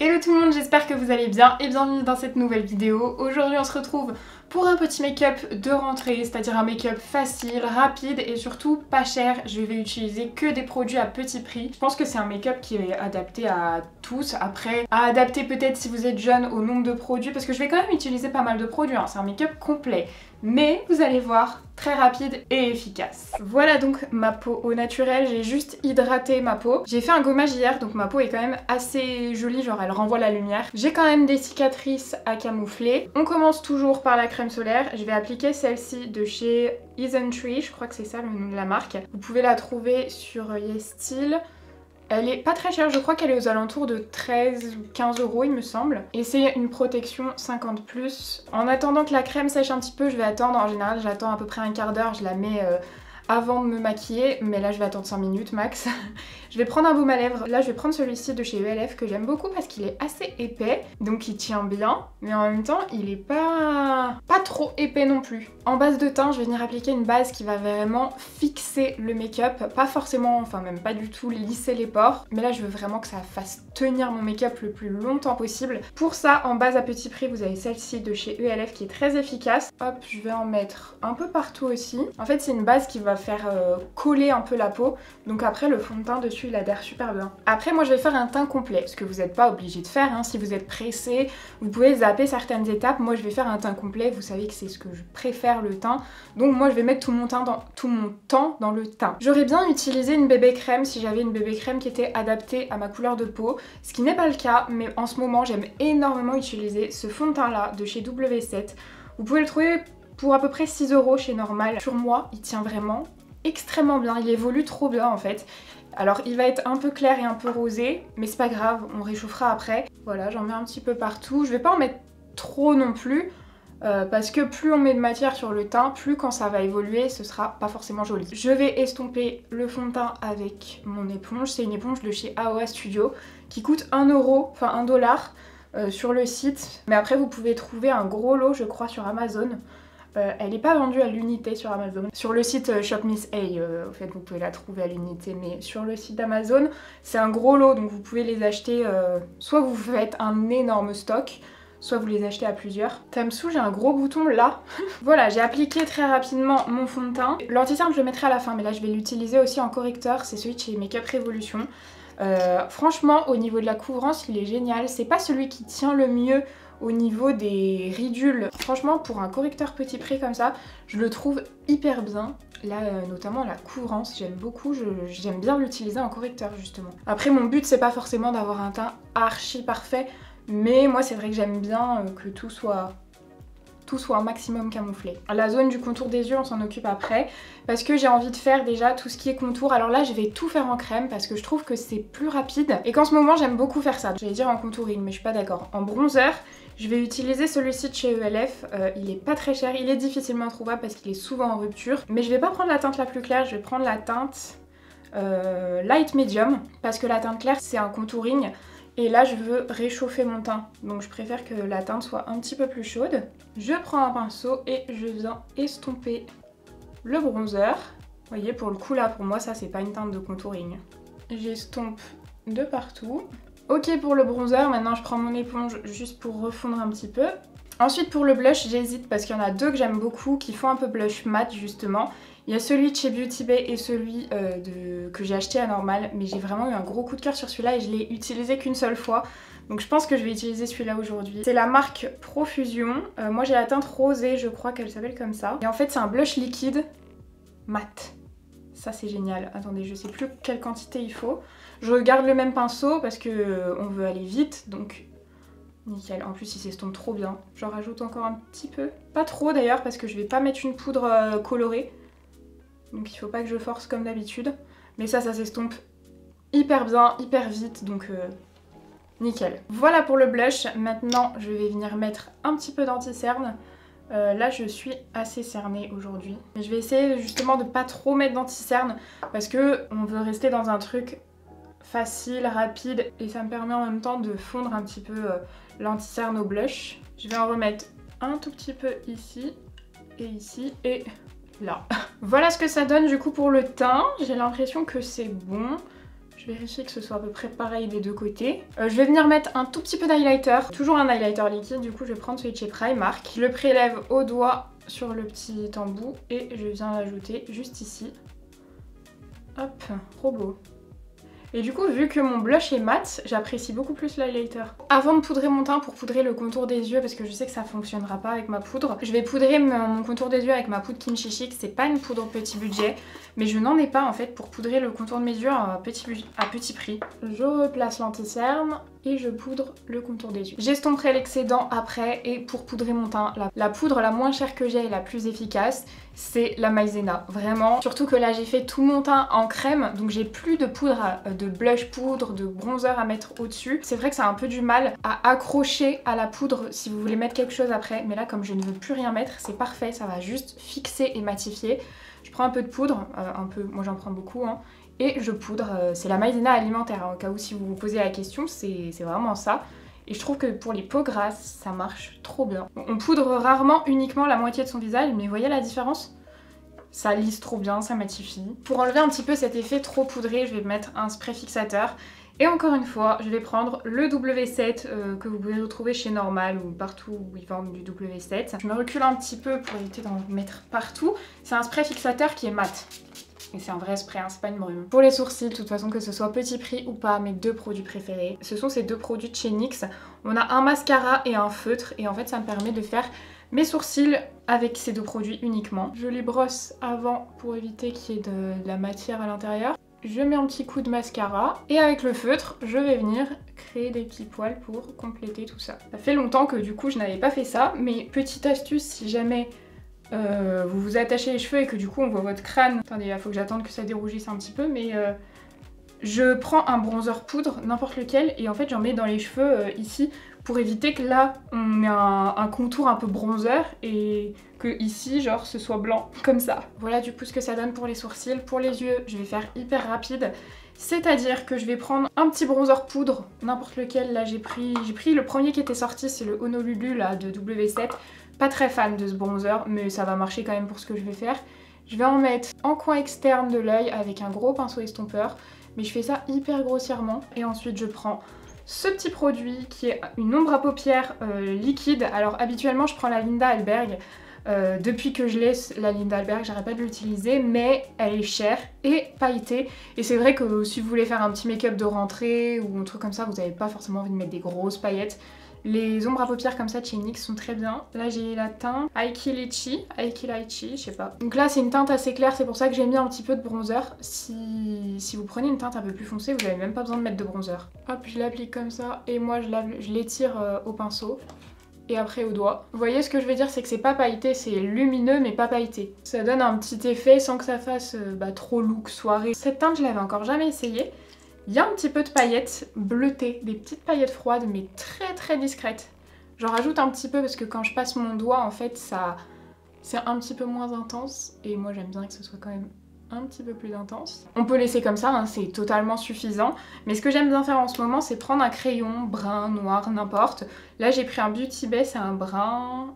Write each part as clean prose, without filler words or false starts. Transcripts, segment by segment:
Hello tout le monde, j'espère que vous allez bien et bienvenue dans cette nouvelle vidéo. Aujourd'hui on se retrouve pour un petit make-up de rentrée, c'est-à-dire un make-up facile, rapide et surtout pas cher. Je vais utiliser que des produits à petit prix. Je pense que c'est un make-up qui est adapté à tous. Après, à adapter peut-être si vous êtes jeune au nombre de produits, parce que je vais quand même utiliser pas mal de produits, hein. C'est un make-up complet. Mais vous allez voir, très rapide et efficace. Voilà donc ma peau au naturel, j'ai juste hydraté ma peau. J'ai fait un gommage hier, donc ma peau est quand même assez jolie, genre elle renvoie la lumière. J'ai quand même des cicatrices à camoufler. On commence toujours par la crème solaire. Je vais appliquer celle-ci de chez Isntree, je crois que c'est ça le nom de la marque. Vous pouvez la trouver sur YesStyle. Elle est pas très chère, je crois qu'elle est aux alentours de 13 ou 15 € il me semble. Et c'est une protection 50+. En attendant que la crème sèche un petit peu, je vais attendre. En général, j'attends à peu près un quart d'heure, je la mets avant de me maquiller. Mais là, je vais attendre 5 minutes max. Je vais prendre un baume à lèvres. Là, je vais prendre celui-ci de chez ELF que j'aime beaucoup parce qu'il est assez épais. Donc, il tient bien. Mais en même temps, il est pas trop épais non plus. En base de teint, je vais venir appliquer une base qui va vraiment fixer le make-up. Pas forcément, enfin même pas du tout lisser les pores. Mais là, je veux vraiment que ça fasse tenir mon make-up le plus longtemps possible. Pour ça, en base à petit prix, vous avez celle-ci de chez ELF qui est très efficace. Hop, je vais en mettre un peu partout aussi. En fait, c'est une base qui va faire coller un peu la peau. Donc après, le fond de teint dessus, il adhère super bien. Après, moi, je vais faire un teint complet. Ce que vous n'êtes pas obligé de faire, hein. Si vous êtes pressé, vous pouvez zapper certaines étapes. Moi, je vais faire un teint complet. Vous savez que c'est ce que je préfère, le teint. Donc moi, je vais mettre tout mon temps dans le teint. J'aurais bien utilisé une bébé crème si j'avais une bébé crème qui était adaptée à ma couleur de peau. Ce qui n'est pas le cas, mais en ce moment, j'aime énormément utiliser ce fond de teint-là de chez W7. Vous pouvez le trouver pour à peu près 6 € chez Normal. Sur moi, il tient vraiment extrêmement bien. Il évolue trop bien en fait. Alors il va être un peu clair et un peu rosé, mais c'est pas grave, on réchauffera après. Voilà, j'en mets un petit peu partout. Je vais pas en mettre trop non plus, parce que plus on met de matière sur le teint, plus quand ça va évoluer, ce sera pas forcément joli. Je vais estomper le fond de teint avec mon éponge. C'est une éponge de chez AOA Studio qui coûte 1 €, enfin 1 $, sur le site. Mais après vous pouvez trouver un gros lot, je crois, sur Amazon. Elle n'est pas vendue à l'unité sur Amazon. Sur le site Shop Miss A, en fait, vous pouvez la trouver à l'unité, mais sur le site d'Amazon, c'est un gros lot, donc vous pouvez les acheter, soit vous faites un énorme stock, soit vous les achetez à plusieurs. Tamsou, j'ai un gros bouton là. Voilà, j'ai appliqué très rapidement mon fond de teint. L'anti-cerne, je le mettrai à la fin, mais là, je vais l'utiliser aussi en correcteur. C'est celui de chez Makeup Revolution. Franchement, au niveau de la couvrance, il est génial. C'est pas celui qui tient le mieux au niveau des ridules. Franchement, pour un correcteur petit prix comme ça, je le trouve hyper bien. Là, notamment la couvrance, j'aime beaucoup. J'aime bien l'utiliser en correcteur, justement. Après, mon but, c'est pas forcément d'avoir un teint archi parfait, mais moi, c'est vrai que j'aime bien que tout soit un maximum camouflé. La zone du contour des yeux, on s'en occupe après, parce que j'ai envie de faire déjà tout ce qui est contour. Alors là, je vais tout faire en crème parce que je trouve que c'est plus rapide et qu'en ce moment, j'aime beaucoup faire ça. J'allais dire en contouring, mais je suis pas d'accord. En bronzer, je vais utiliser celui-ci de chez ELF. Il est pas très cher, il est difficilement trouvable parce qu'il est souvent en rupture. Mais je vais pas prendre la teinte la plus claire, je vais prendre la teinte light medium, parce que la teinte claire, c'est un contouring. Et là, je veux réchauffer mon teint, donc je préfère que la teinte soit un petit peu plus chaude. Je prends un pinceau et je viens estomper le bronzer. Vous voyez, pour le coup là, pour moi, ça c'est pas une teinte de contouring. J'estompe de partout. Ok pour le bronzer, maintenant je prends mon éponge juste pour refondre un petit peu. Ensuite pour le blush, j'hésite parce qu'il y en a deux que j'aime beaucoup qui font un peu blush mat justement. Il y a celui de chez Beauty Bay et celui que j'ai acheté à Normal, mais j'ai vraiment eu un gros coup de cœur sur celui-là et je l'ai utilisé qu'une seule fois. Donc je pense que je vais utiliser celui-là aujourd'hui. C'est la marque Profusion. Moi j'ai la teinte rosée, je crois qu'elle s'appelle comme ça. Et en fait c'est un blush liquide mat. Ça c'est génial. Attendez, je sais plus quelle quantité il faut. Je garde le même pinceau parce que on veut aller vite, donc nickel. En plus il s'estompe trop bien. J'en rajoute encore un petit peu. Pas trop d'ailleurs parce que je vais pas mettre une poudre colorée. Donc il faut pas que je force comme d'habitude. Mais ça s'estompe hyper bien, hyper vite, donc nickel. Voilà pour le blush. Maintenant je vais venir mettre un petit peu d'anti-cerne. Là je suis assez cernée aujourd'hui. Mais je vais essayer justement de pas trop mettre d'anti-cerne parce que on veut rester dans un truc facile, rapide. Et ça me permet en même temps de fondre un petit peu l'anti-cerne au blush. Je vais en remettre un tout petit peu ici et là. Voilà ce que ça donne du coup pour le teint. J'ai l'impression que c'est bon. Je vérifie que ce soit à peu près pareil des deux côtés. Je vais venir mettre un tout petit peu d'highlighter. Toujours un highlighter liquide, du coup je vais prendre celui de chez Primark. Je le prélève au doigt sur le petit embout et je viens l'ajouter juste ici. Hop, trop beau. Et du coup, vu que mon blush est mat, j'apprécie beaucoup plus l'highlighter. Avant de poudrer mon teint pour poudrer le contour des yeux, parce que je sais que ça fonctionnera pas avec ma poudre, je vais poudrer mon contour des yeux avec ma poudre Kimchi Chic. C'est pas une poudre petit budget, mais je n'en ai pas en fait pour poudrer le contour de mes yeux à petit prix. Je replace l'anti-cerne et je poudre le contour des yeux. J'estomperai l'excédent après et pour poudrer mon teint, la poudre la moins chère que j'ai et la plus efficace, c'est la Maïzena. Vraiment, surtout que là j'ai fait tout mon teint en crème, donc j'ai plus de poudre, de blush poudre, de bronzer à mettre au-dessus. C'est vrai que ça a un peu du mal à accrocher à la poudre si vous voulez mettre quelque chose après, mais là comme je ne veux plus rien mettre, c'est parfait, ça va juste fixer et matifier. Je prends un peu de poudre, moi j'en prends beaucoup, hein, et je poudre. C'est la Maïzena alimentaire, hein, au cas où si vous vous posez la question, c'est vraiment ça. Et je trouve que pour les peaux grasses, ça marche trop bien. On poudre rarement uniquement la moitié de son visage, mais vous voyez la différence? Ça lisse trop bien, ça matifie. Pour enlever un petit peu cet effet trop poudré, je vais mettre un spray fixateur. Et encore une fois, je vais prendre le W7 que vous pouvez retrouver chez Normal ou partout où ils vendent du W7. Je me recule un petit peu pour éviter d'en mettre partout. C'est un spray fixateur qui est mat. Et c'est un vrai spray, hein, c'est pas une brume. Pour les sourcils, de toute façon, que ce soit petit prix ou pas, mes deux produits préférés, ce sont ces deux produits de chez NYX. On a un mascara et un feutre, et en fait ça me permet de faire mes sourcils avec ces deux produits uniquement. Je les brosse avant pour éviter qu'il y ait de la matière à l'intérieur. Je mets un petit coup de mascara et avec le feutre, je vais venir créer des petits poils pour compléter tout ça. Ça fait longtemps que du coup je n'avais pas fait ça, mais petite astuce, si jamais vous vous attachez les cheveux et que du coup on voit votre crâne. Attendez, il faut que j'attende que ça dérougisse un petit peu, mais je prends un bronzer poudre, n'importe lequel, et en fait j'en mets dans les cheveux ici pour éviter que là on ait un contour un peu bronzer et que ici genre ce soit blanc comme ça. Voilà du coup ce que ça donne pour les sourcils. Pour les yeux, je vais faire hyper rapide. C'est-à-dire que je vais prendre un petit bronzer poudre, n'importe lequel. Là j'ai pris le premier qui était sorti, c'est le Honolulu là de W7. Pas très fan de ce bronzer, mais ça va marcher quand même pour ce que je vais faire. Je vais en mettre en coin externe de l'œil avec un gros pinceau estompeur, mais je fais ça hyper grossièrement. Et ensuite je prends ce petit produit qui est une ombre à paupières liquide. Alors habituellement je prends la Linda Alberg. Depuis que je l'ai, la Linda Alberg, j'arrête pas de l'utiliser, mais elle est chère et pailletée. Et c'est vrai que si vous voulez faire un petit make-up de rentrée ou un truc comme ça, vous n'avez pas forcément envie de mettre des grosses paillettes. Les ombres à paupières comme ça de chez NYX sont très bien. Là j'ai la teinte Aiki Litchi, je sais pas. Donc là c'est une teinte assez claire, c'est pour ça que j'ai mis un petit peu de bronzer. Si vous prenez une teinte un peu plus foncée, vous n'avez même pas besoin de mettre de bronzer. Hop, je l'applique comme ça et moi je l'étire au pinceau. Et après au doigt. Vous voyez ce que je veux dire, c'est que c'est pas pailleté, c'est lumineux mais pas pailleté. Ça donne un petit effet sans que ça fasse trop look soirée. Cette teinte je l'avais encore jamais essayée. Il y a un petit peu de paillettes bleutées, des petites paillettes froides mais très très discrètes. J'en rajoute un petit peu parce que quand je passe mon doigt en fait ça c'est un petit peu moins intense et moi j'aime bien que ce soit quand même un petit peu plus intense. On peut laisser comme ça, hein, c'est totalement suffisant. Mais ce que j'aime bien faire en ce moment, c'est prendre un crayon brun, noir, n'importe. Là j'ai pris un Beauty Bay, c'est un brun.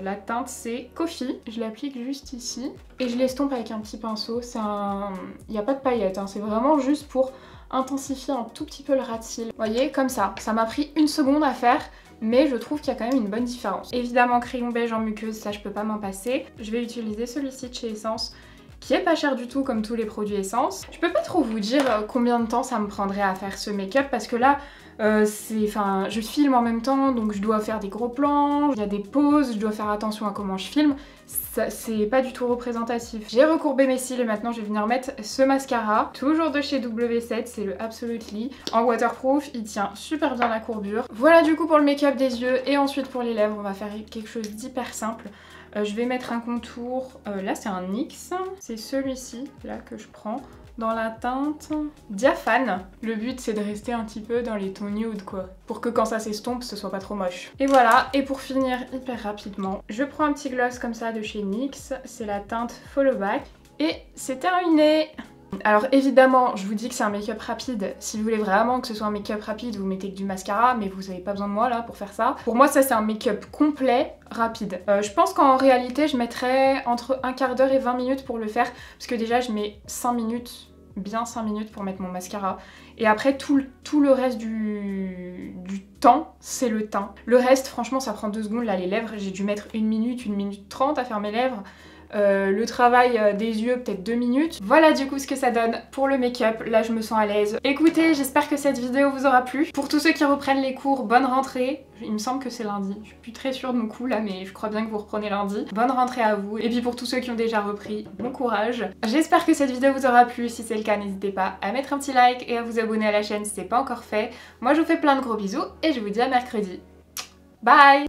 La teinte c'est Coffee. Je l'applique juste ici et je l'estompe avec un petit pinceau. Il n'y a pas de paillettes, hein, c'est vraiment juste pour intensifier un tout petit peu le ras de cils. Vous voyez, comme ça. Ça m'a pris une seconde à faire. Mais je trouve qu'il y a quand même une bonne différence. Évidemment, crayon beige en muqueuse, ça je peux pas m'en passer. Je vais utiliser celui-ci de chez Essence, qui est pas cher du tout comme tous les produits Essence. Je peux pas trop vous dire combien de temps ça me prendrait à faire ce make-up parce que là, je filme en même temps donc je dois faire des gros plans, il y a des pauses, je dois faire attention à comment je filme. C'est pas du tout représentatif. J'ai recourbé mes cils et maintenant je vais venir mettre ce mascara, toujours de chez W7, c'est le Absolutely. En waterproof, il tient super bien la courbure. Voilà du coup pour le make-up des yeux et ensuite pour les lèvres, on va faire quelque chose d'hyper simple. Je vais mettre un contour, là c'est un NYX, c'est celui-ci là que je prends. Dans la teinte Diaphane. Le but c'est de rester un petit peu dans les tons nude quoi, pour que quand ça s'estompe ce soit pas trop moche. Et voilà, et pour finir hyper rapidement, je prends un petit gloss comme ça de chez NYX, c'est la teinte Follow Back. Et c'est terminé! Alors évidemment, je vous dis que c'est un make-up rapide. Si vous voulez vraiment que ce soit un make-up rapide, vous mettez que du mascara, mais vous n'avez pas besoin de moi là pour faire ça. Pour moi, ça c'est un make-up complet, rapide. Je pense qu'en réalité, je mettrais entre un quart d'heure et 20 minutes pour le faire, parce que déjà je mets 5 minutes bien 5 minutes pour mettre mon mascara. Et après tout le reste du temps, c'est le teint. Le reste franchement ça prend 2 secondes. Là les lèvres, j'ai dû mettre 1 minute 30 à faire mes lèvres. Le travail des yeux peut-être 2 minutes. Voilà du coup ce que ça donne pour le make-up. Là je me sens à l'aise. Écoutez, j'espère que cette vidéo vous aura plu. Pour tous ceux qui reprennent les cours, bonne rentrée. Il me semble que c'est lundi. Je suis plus très sûre de mon coup là, mais je crois bien que vous reprenez lundi. Bonne rentrée à vous. Et puis pour tous ceux qui ont déjà repris, bon courage. J'espère que cette vidéo vous aura plu. Si c'est le cas, n'hésitez pas à mettre un petit like et à vous abonner à la chaîne si c'est pas encore fait. Moi je vous fais plein de gros bisous et je vous dis à mercredi. Bye!